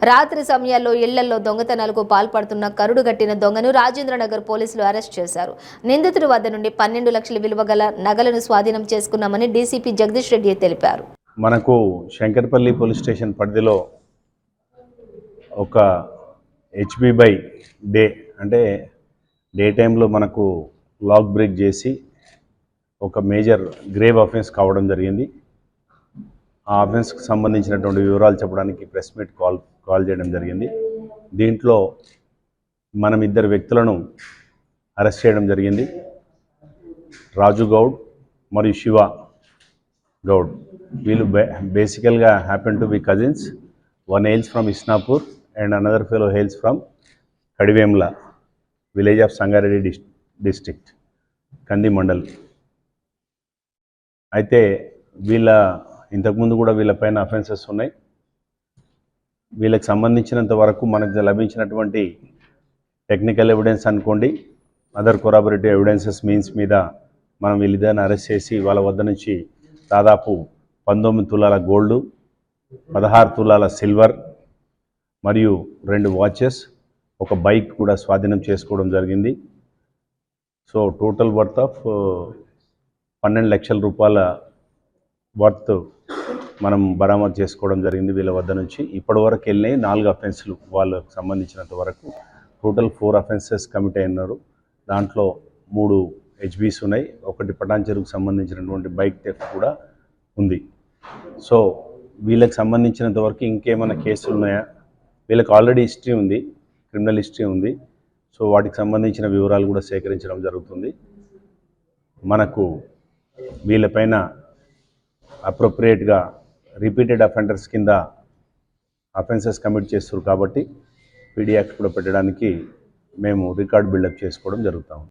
రాత్రి సమయాల్లో ఇళ్లలో దొంగతనాలకు పాల్పడుతున్న కరుడుగట్టిన దొంగను రాజేంద్రనగర్ పోలీసులు అరెస్ట్ చేశారు. నిందితుడి వద్ద నుండి 12 లక్షల విలువ గల నగలను స్వాధీనం చేసుకున్నామని డీసీపీ జగదీష్ రెడ్డి తెలిపారు. మనకు శంకర్పల్లి పోలీస్ స్టేషన్ పరిధిలో ఒక హెచ్బి బై డే అంటే డే టైంలో మనకు లాక్ బ్రేక్ చేసి ఒక మేజర్ గ్రేవ్ అఫెన్స్ కావడం జరిగింది. ఆ అఫెన్స్కి సంబంధించినటువంటి వివరాలు చెప్పడానికి ప్రెస్ మీట్ కాల్ చేయడం జరిగింది. దీంట్లో మనం 2 వ్యక్తులను అరెస్ట్ చేయడం జరిగింది. రాజు గౌడ్ మరియు శివ గౌడ్. వీళ్ళు బేసికల్గా happen to be cousins. One hails from Isnapur and another fellow hails from Kadivemla village of Sangareddy district, Kandi mandal. అయితే ఇంతకుముందు కూడా వీళ్ళపైన అఫెన్సెస్ ఉన్నాయి. వీళ్ళకి సంబంధించినంత వరకు మనకు లభించినటువంటి టెక్నికల్ ఎవిడెన్స్ అనుకోండి, అదర్ కొరాబరేటివ్ ఎవిడెన్సెస్ మీన్స్ మీద మనం వీళ్ళిద్దరిని అరెస్ట్ చేసి వాళ్ళ వద్ద నుంచి దాదాపు 19 తులాల గోల్డు, 16 తులాల సిల్వర్ మరియు 2 వాచెస్, ఒక బైక్ కూడా స్వాధీనం చేసుకోవడం జరిగింది. సో టోటల్ వర్త్ ఆఫ్ 12 లక్షల రూపాయల వర్త్ మనం బరామదు చేసుకోవడం జరిగింది వీళ్ళ వద్ద నుంచి. ఇప్పటివరకు వెళ్ళినాయి 4 అఫెన్స్లు వాళ్ళకు సంబంధించినంత వరకు. టోటల్ 4 అఫెన్సెస్ కమిట్ అయినారు. దాంట్లో 3 హెచ్బీస్ ఉన్నాయి, ఒకటి పటాన్చెరుకు సంబంధించినటువంటి బైక్ థెఫ్ట్ కూడా ఉంది. సో వీళ్ళకి సంబంధించినంత వరకు ఇంకేమైనా కేసులు ఉన్నాయా? వీళ్ళకి ఆల్రెడీ హిస్టరీ ఉంది, క్రిమినల్ హిస్టరీ ఉంది. సో వాటికి సంబంధించిన వివరాలు కూడా సేకరించడం జరుగుతుంది. మనకు వీళ్ళపైన అప్రోప్రియేట్గా రిపీటెడ్ అఫెండర్స్ కింద అఫెన్సెస్ కమిట్ చేస్తారు కాబట్టి పీడీ యాక్ట్ కూడా పెట్టడానికి మేము రికార్డ్ బిల్డప్ చేసుకోవడం జరుగుతాం.